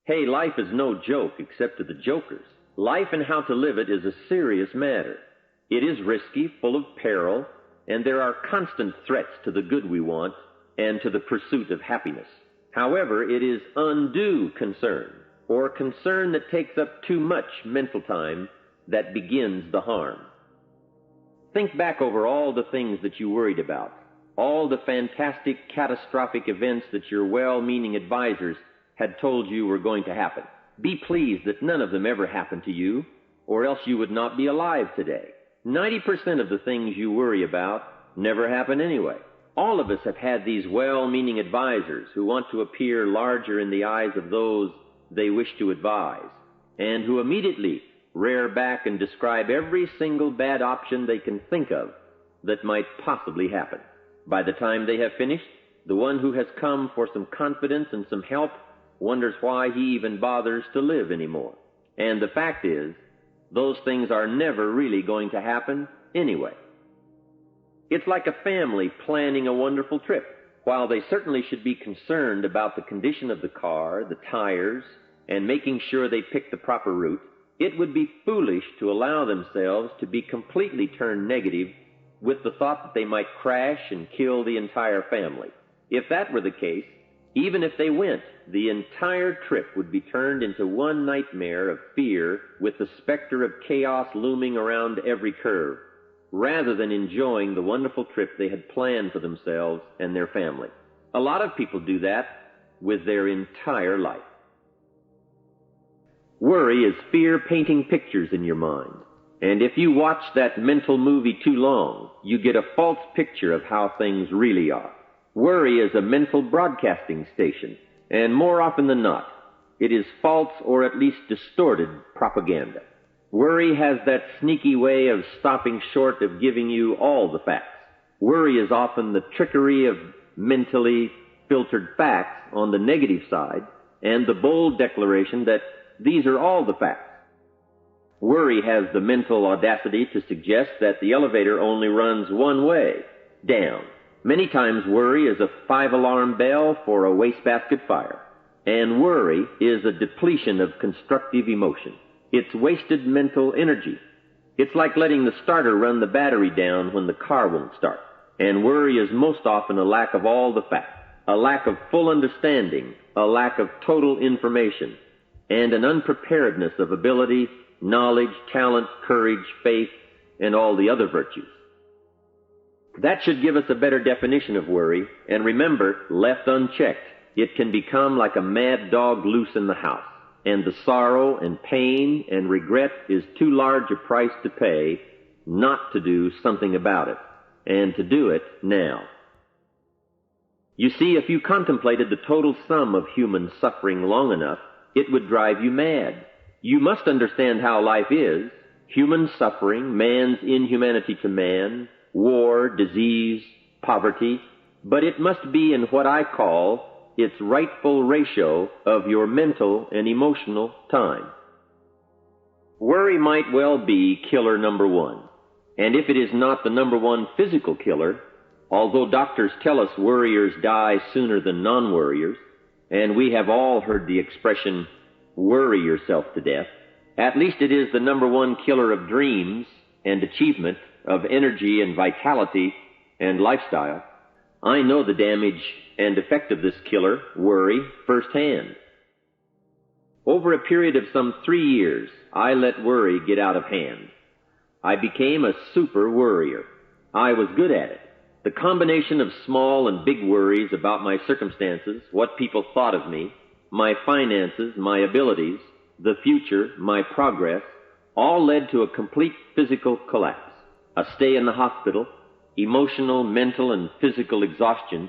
Hey, life is no joke except to the jokers. Life and how to live it is a serious matter. It is risky, full of peril, and there are constant threats to the good we want and to the pursuit of happiness. However, it is undue concern, or concern that takes up too much mental time, that begins the harm. Think back over all the things that you worried about, all the fantastic, catastrophic events that your well-meaning advisors had told you were going to happen. Be pleased that none of them ever happened to you, or else you would not be alive today. 90% of the things you worry about never happen anyway. All of us have had these well-meaning advisors who want to appear larger in the eyes of those they wish to advise, and who immediately rear back and describe every single bad option they can think of that might possibly happen. By the time they have finished, the one who has come for some confidence and some help wonders why he even bothers to live anymore. And the fact is, those things are never really going to happen anyway. It's like a family planning a wonderful trip. While they certainly should be concerned about the condition of the car, the tires, and making sure they pick the proper route, it would be foolish to allow themselves to be completely turned negative with the thought that they might crash and kill the entire family. If that were the case, even if they went, the entire trip would be turned into one nightmare of fear with the specter of chaos looming around every curve, rather than enjoying the wonderful trip they had planned for themselves and their family. A lot of people do that with their entire life. Worry is fear painting pictures in your mind. And if you watch that mental movie too long, you get a false picture of how things really are. Worry is a mental broadcasting station, and more often than not, it is false or at least distorted propaganda. Worry has that sneaky way of stopping short of giving you all the facts. Worry is often the trickery of mentally filtered facts on the negative side, and the bold declaration that these are all the facts. Worry has the mental audacity to suggest that the elevator only runs one way, down. Many times worry is a 5-alarm bell for a wastebasket fire. And worry is a depletion of constructive emotion. It's wasted mental energy. It's like letting the starter run the battery down when the car won't start. And worry is most often a lack of all the facts, a lack of full understanding, a lack of total information, and an unpreparedness of ability, knowledge, talent, courage, faith, and all the other virtues. That should give us a better definition of worry, and remember, left unchecked, it can become like a mad dog loose in the house, and the sorrow and pain and regret is too large a price to pay not to do something about it, and to do it now. You see, if you contemplated the total sum of human suffering long enough, it would drive you mad. You must understand how life is: human suffering, man's inhumanity to man, war, disease, poverty, but it must be in what I call its rightful ratio of your mental and emotional time. Worry might well be killer number one, and if it is not the number one physical killer, although doctors tell us worriers die sooner than non-worriers, and we have all heard the expression, worry yourself to death, at least it is the number one killer of dreams and achievement, of energy and vitality and lifestyle. I know the damage and effect of this killer, worry, firsthand. Over a period of some 3 years, I let worry get out of hand. I became a super worrier. I was good at it. The combination of small and big worries about my circumstances, what people thought of me, my finances, my abilities, the future, my progress, all led to a complete physical collapse. A stay in the hospital, emotional, mental, and physical exhaustion,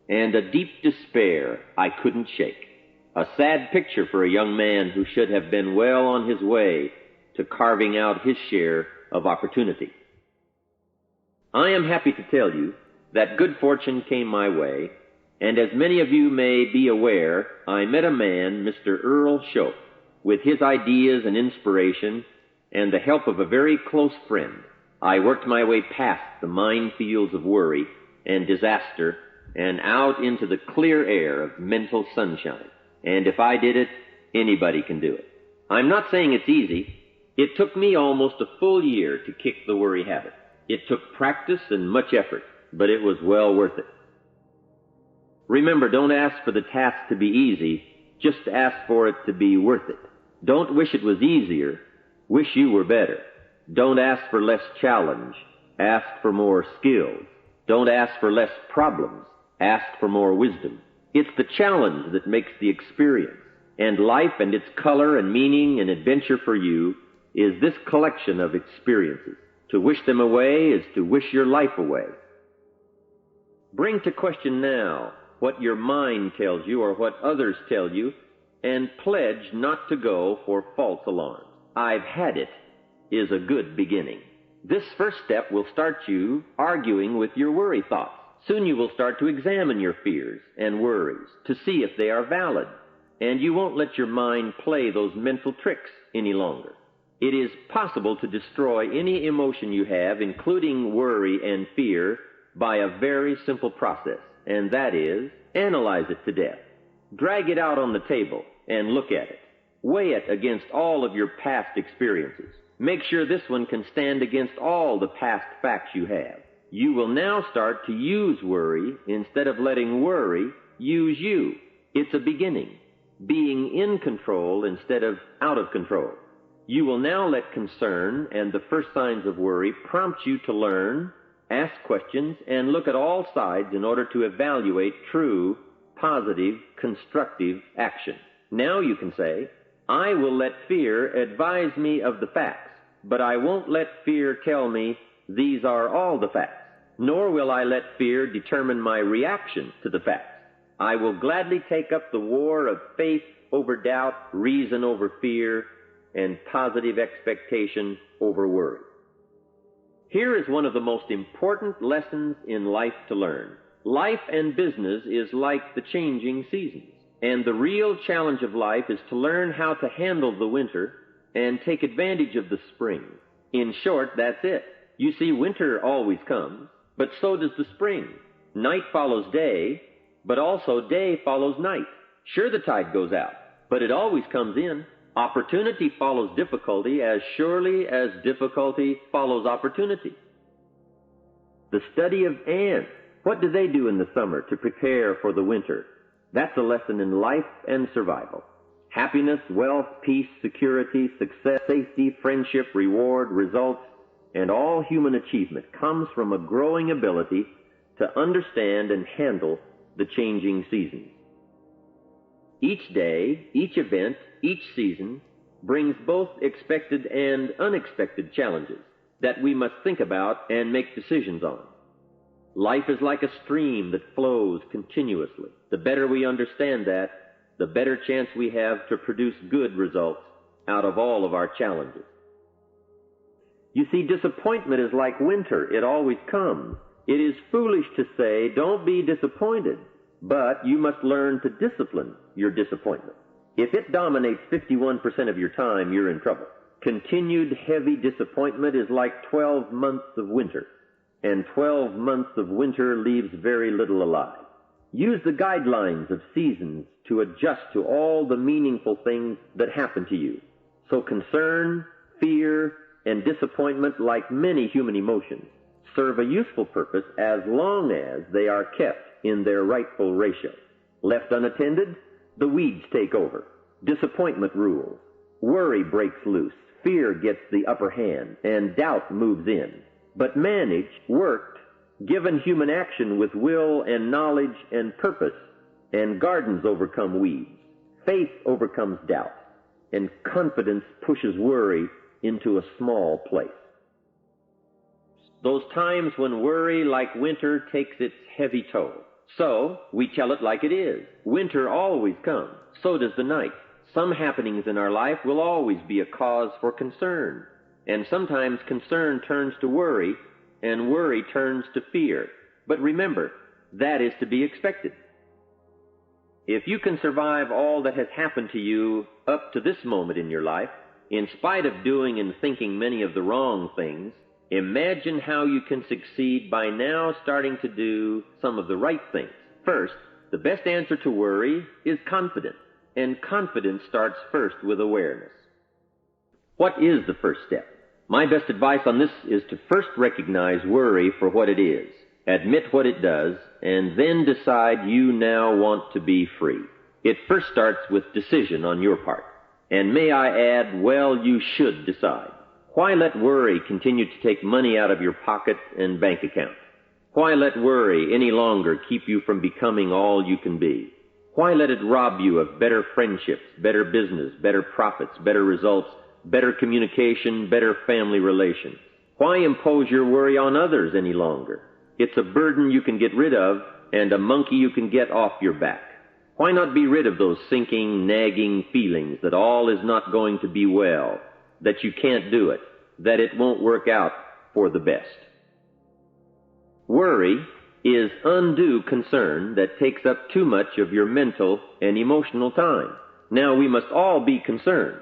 and a deep despair I couldn't shake. A sad picture for a young man who should have been well on his way to carving out his share of opportunity. I am happy to tell you that good fortune came my way, and as many of you may be aware, I met a man, Mr. Earl Shope, with his ideas and inspiration and the help of a very close friend. I worked my way past the minefields of worry and disaster and out into the clear air of mental sunshine. And if I did it, Anybody can do it. I'm not saying it's easy. It took me almost a full year to kick the worry habit. It took practice and much effort, but it was well worth it. Remember, don't ask for the task to be easy, just ask for it to be worth it. Don't wish it was easier, wish you were better. Don't ask for less challenge, ask for more skills. Don't ask for less problems, ask for more wisdom. It's the challenge that makes the experience, and life and its color and meaning and adventure for you is this collection of experiences. To wish them away is to wish your life away. Bring to question now what your mind tells you or what others tell you, and pledge not to go for false alarms. I've had it is a good beginning. This first step will start you arguing with your worry thoughts. Soon you will start to examine your fears and worries to see if they are valid, and you won't let your mind play those mental tricks any longer. It is possible to destroy any emotion you have, including worry and fear, by a very simple process, and that is, analyze it to death. Drag it out on the table and look at it. Weigh it against all of your past experiences. Make sure this one can stand against all the past facts you have. You will now start to use worry instead of letting worry use you. It's a beginning, being in control instead of out of control. You will now let concern and the first signs of worry prompt you to learn, ask questions, and look at all sides in order to evaluate true, positive, constructive action. Now you can say, I will let fear advise me of the facts, but I won't let fear tell me these are all the facts, nor will I let fear determine my reaction to the facts. I will gladly take up the war of faith over doubt, reason over fear, and positive expectation over worry. Here is one of the most important lessons in life to learn. Life and business is like the changing seasons, and the real challenge of life is to learn how to handle the winter and take advantage of the spring. In short, that's it. You see, winter always comes, but so does the spring. Night follows day, but also day follows night. Sure, the tide goes out, but it always comes in. Opportunity follows difficulty as surely as difficulty follows opportunity. The study of ants. What do they do in the summer to prepare for the winter? That's a lesson in life and survival. Happiness, wealth, peace, security, success, safety, friendship, reward, results, and all human achievement comes from a growing ability to understand and handle the changing seasons. Each day, each event, each season brings both expected and unexpected challenges that we must think about and make decisions on. Life is like a stream that flows continuously. The better we understand that, the better chance we have to produce good results out of all of our challenges. You see, disappointment is like winter. It always comes. It is foolish to say, don't be disappointed, but you must learn to discipline your disappointment. If it dominates 51% of your time, you're in trouble. Continued heavy disappointment is like 12 months of winter, and 12 months of winter leaves very little alive. Use the guidelines of seasons to adjust to all the meaningful things that happen to you. So concern, fear, and disappointment, like many human emotions, serve a useful purpose as long as they are kept in their rightful ratio. Left unattended, the weeds take over. Disappointment rules. Worry breaks loose. Fear gets the upper hand, and doubt moves in. But managed, worked, given human action with will and knowledge and purpose, and gardens overcome weeds. Faith overcomes doubt, and confidence pushes worry into a small place. Those times when worry, like winter, takes its heavy toll. So, we tell it like it is. Winter always comes. So does the night. Some happenings in our life will always be a cause for concern. And sometimes concern turns to worry, and worry turns to fear. But remember, that is to be expected. If you can survive all that has happened to you up to this moment in your life, in spite of doing and thinking many of the wrong things, imagine how you can succeed by now starting to do some of the right things. First, the best answer to worry is confidence. and confidence starts first with awareness. What is the first step? My best advice on this is to first recognize worry for what it is, admit what it does, and then decide you now want to be free. It first starts with decision on your part. And may I add, well, you should decide. Why let worry continue to take money out of your pocket and bank account? Why let worry any longer keep you from becoming all you can be? Why let it rob you of better friendships, better business, better profits, better results, better communication, better family relations? Why impose your worry on others any longer? It's a burden you can get rid of and a monkey you can get off your back. Why not be rid of those sinking, nagging feelings that all is not going to be well, that you can't do it, that it won't work out for the best? Worry is undue concern that takes up too much of your mental and emotional time. Now, we must all be concerned.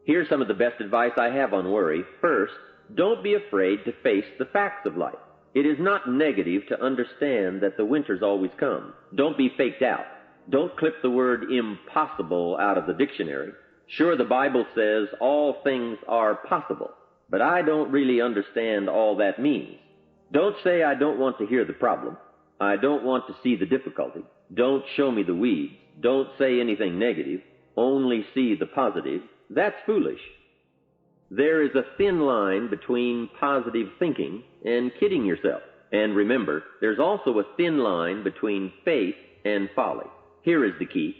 Here's some of the best advice I have on worry. First, don't be afraid to face the facts of life. It is not negative to understand that the winters always come. Don't be faked out. Don't clip the word impossible out of the dictionary. Sure, the Bible says all things are possible, but I don't really understand all that means. Don't say I don't want to hear the problem. I don't want to see the difficulty. Don't show me the weeds. Don't say anything negative. Only see the positive. That's foolish. There is a thin line between positive thinking and kidding yourself. And remember, there's also a thin line between faith and folly. Here is the key.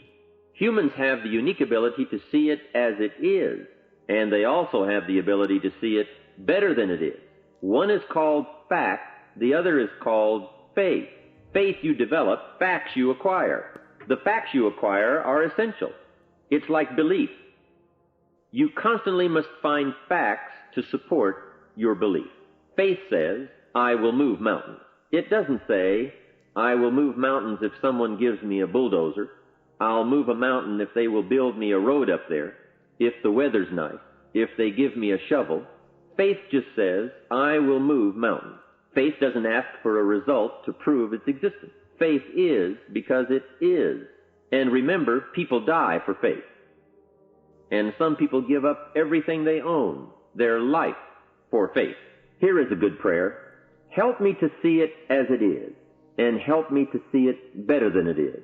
Humans have the unique ability to see it as it is, and they also have the ability to see it better than it is. One is called fact, the other is called faith. Faith you develop, facts you acquire. The facts you acquire are essential. It's like belief. You constantly must find facts to support your belief. Faith says, I will move mountains. It doesn't say, I will move mountains if someone gives me a bulldozer. I'll move a mountain if they will build me a road up there, if the weather's nice, if they give me a shovel. Faith just says, I will move mountains. Faith doesn't ask for a result to prove its existence. Faith is because it is. And remember, people die for faith. And some people give up everything they own, their life, for faith. Here is a good prayer. Help me to see it as it is, and help me to see it better than it is,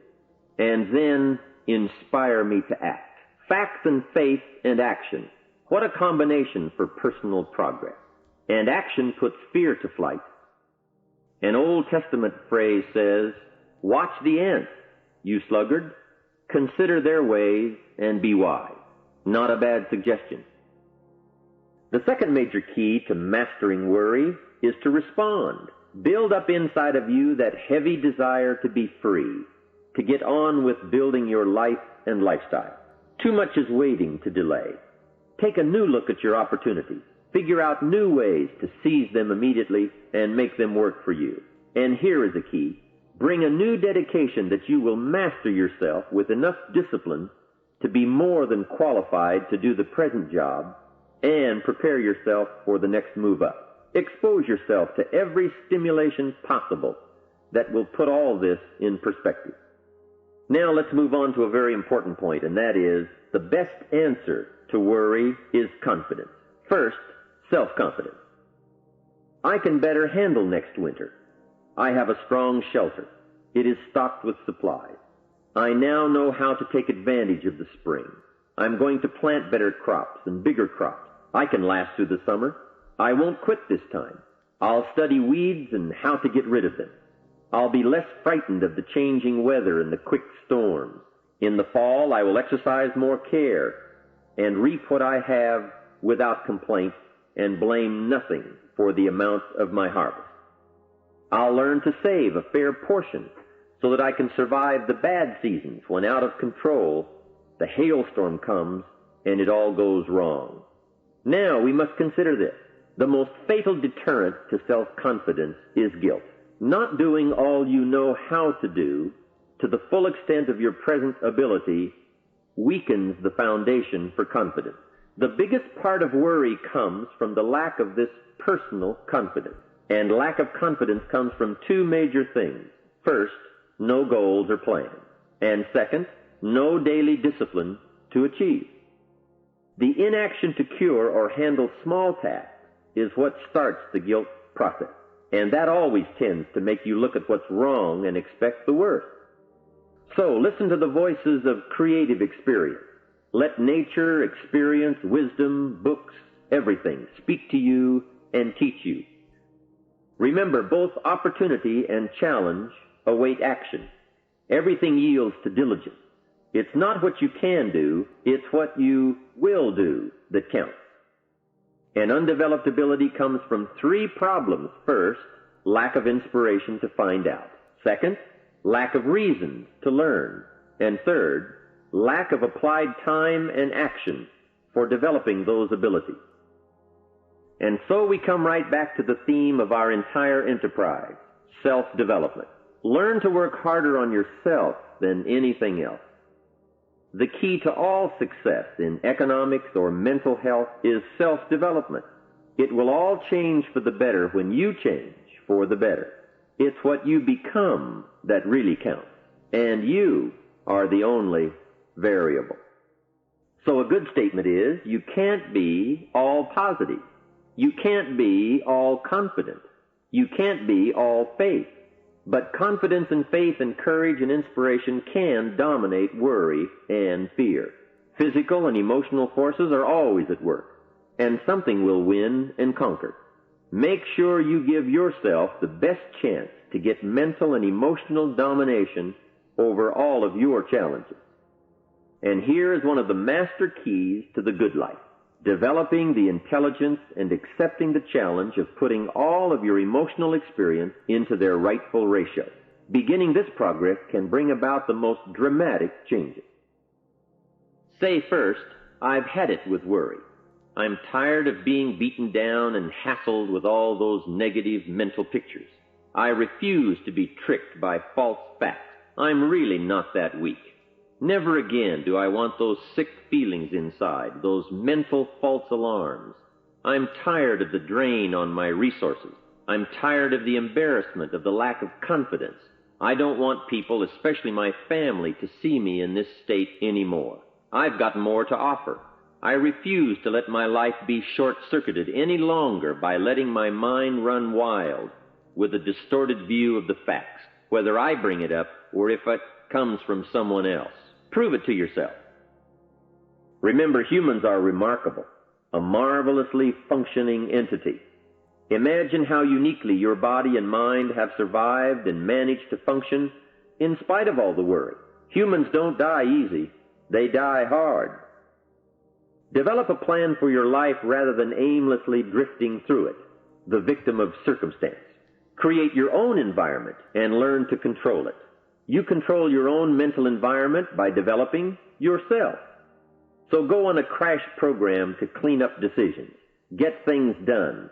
and then inspire me to act. Facts and faith and action. What a combination for personal progress. And action puts fear to flight. An Old Testament phrase says, watch the ants, you sluggard. Consider their ways and be wise. Not a bad suggestion. The second major key to mastering worry is to respond. Build up inside of you that heavy desire to be free, to get on with building your life and lifestyle. Too much is waiting to delay. Take a new look at your opportunities. Figure out new ways to seize them immediately and make them work for you. And here is a key. Bring a new dedication that you will master yourself with enough discipline to be more than qualified to do the present job and prepare yourself for the next move up. Expose yourself to every stimulation possible that will put all this in perspective. Now let's move on to a very important point, and that is the best answer to worry is confidence. First, self-confidence. I can better handle next winter. I have a strong shelter. It is stocked with supplies. I now know how to take advantage of the spring. I'm going to plant better crops and bigger crops. I can last through the summer. I won't quit this time. I'll study weeds and how to get rid of them. I'll be less frightened of the changing weather and the quick storms. In the fall, I will exercise more care and reap what I have without complaint and blame nothing for the amount of my harvest. I'll learn to save a fair portion so that I can survive the bad seasons when out of control the hailstorm comes and it all goes wrong. Now we must consider this. The most fatal deterrent to self-confidence is guilt. Not doing all you know how to do to the full extent of your present ability weakens the foundation for confidence. The biggest part of worry comes from the lack of this personal confidence. And lack of confidence comes from two major things. First, no goals or plans. And second, no daily discipline to achieve. The inaction to cure or handle small tasks is what starts the guilt process. And that always tends to make you look at what's wrong and expect the worst. So listen to the voices of creative experience. Let nature, experience, wisdom, books, everything speak to you and teach you. Remember, both opportunity and challenge await action. Everything yields to diligence. It's not what you can do, it's what you will do that counts. And undeveloped ability comes from three problems. First, lack of inspiration to find out. Second, lack of reasons to learn. And third, lack of applied time and action for developing those abilities. And so we come right back to the theme of our entire enterprise, self-development. Learn to work harder on yourself than anything else. The key to all success in economics or mental health is self-development. It will all change for the better when you change for the better. It's what you become that really counts. And you are the only variable. So a good statement is, you can't be all positive. You can't be all confident. You can't be all faith. But confidence and faith and courage and inspiration can dominate worry and fear. Physical and emotional forces are always at work, and something will win and conquer. Make sure you give yourself the best chance to get mental and emotional domination over all of your challenges. And here is one of the master keys to the good life: developing the intelligence and accepting the challenge of putting all of your emotional experience into their rightful ratio. Beginning this progress can bring about the most dramatic changes. Say first, I've had it with worry. I'm tired of being beaten down and hassled with all those negative mental pictures. I refuse to be tricked by false facts. I'm really not that weak. Never again do I want those sick feelings inside, those mental false alarms. I'm tired of the drain on my resources. I'm tired of the embarrassment of the lack of confidence. I don't want people, especially my family, to see me in this state anymore. I've got more to offer. I refuse to let my life be short-circuited any longer by letting my mind run wild with a distorted view of the facts, whether I bring it up or if it comes from someone else. Prove it to yourself. Remember, humans are remarkable, a marvelously functioning entity. Imagine how uniquely your body and mind have survived and managed to function in spite of all the worry. Humans don't die easy, they die hard. Develop a plan for your life rather than aimlessly drifting through it, the victim of circumstance. Create your own environment and learn to control it. You control your own mental environment by developing yourself. So go on a crash program to clean up decisions, get things done,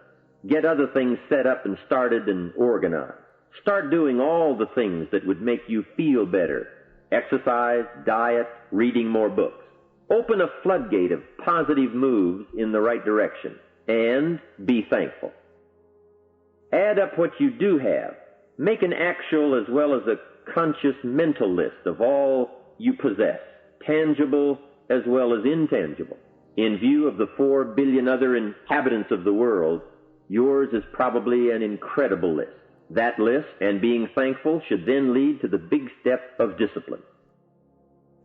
get other things set up and started and organized. Start doing all the things that would make you feel better. Exercise, diet, reading more books. Open a floodgate of positive moves in the right direction, and be thankful. Add up what you do have. Make an actual as well as a conscious mental list of all you possess, tangible as well as intangible. In view of the 4 billion other inhabitants of the world, yours is probably an incredible list. That list and being thankful should then lead to the big step of discipline.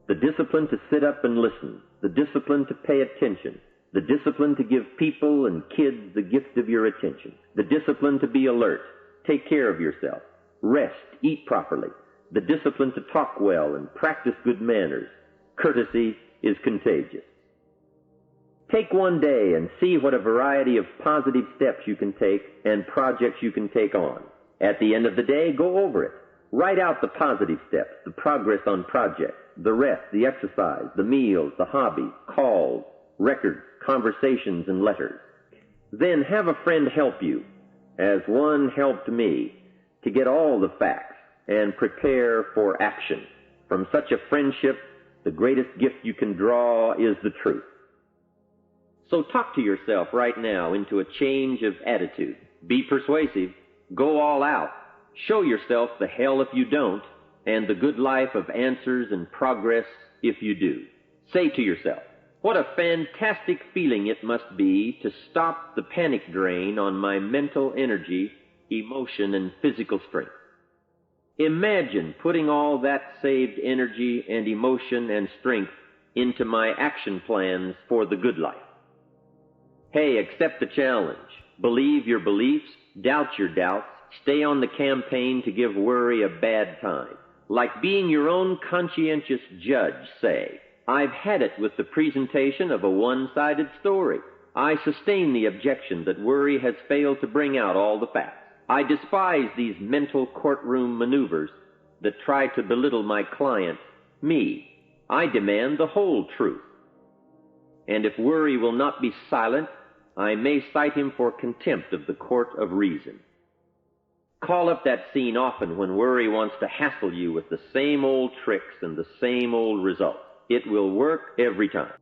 The discipline to sit up and listen, the discipline to pay attention, the discipline to give people and kids the gift of your attention, the discipline to be alert, take care of yourself, rest, eat properly, the discipline to talk well and practice good manners. Courtesy is contagious. Take one day and see what a variety of positive steps you can take and projects you can take on. At the end of the day, go over it. Write out the positive steps, the progress on projects, the rest, the exercise, the meals, the hobbies, calls, records, conversations, and letters. Then have a friend help you, as one helped me, to get all the facts and prepare for action. From such a friendship, the greatest gift you can draw is the truth. So talk to yourself right now into a change of attitude. Be persuasive. Go all out. Show yourself the hell if you don't. and the good life of answers and progress if you do. Say to yourself, what a fantastic feeling it must be to stop the panic drain on my mental energy, emotion, and physical strength. Imagine putting all that saved energy and emotion and strength into my action plans for the good life. Hey, accept the challenge. Believe your beliefs, doubt your doubts, stay on the campaign to give worry a bad time. Like being your own conscientious judge, say, I've had it with the presentation of a one-sided story. I sustain the objection that worry has failed to bring out all the facts. I despise these mental courtroom maneuvers that try to belittle my client, me. I demand the whole truth. And if worry will not be silent, I may cite him for contempt of the court of reason. Call up that scene often when worry wants to hassle you with the same old tricks and the same old results. It will work every time.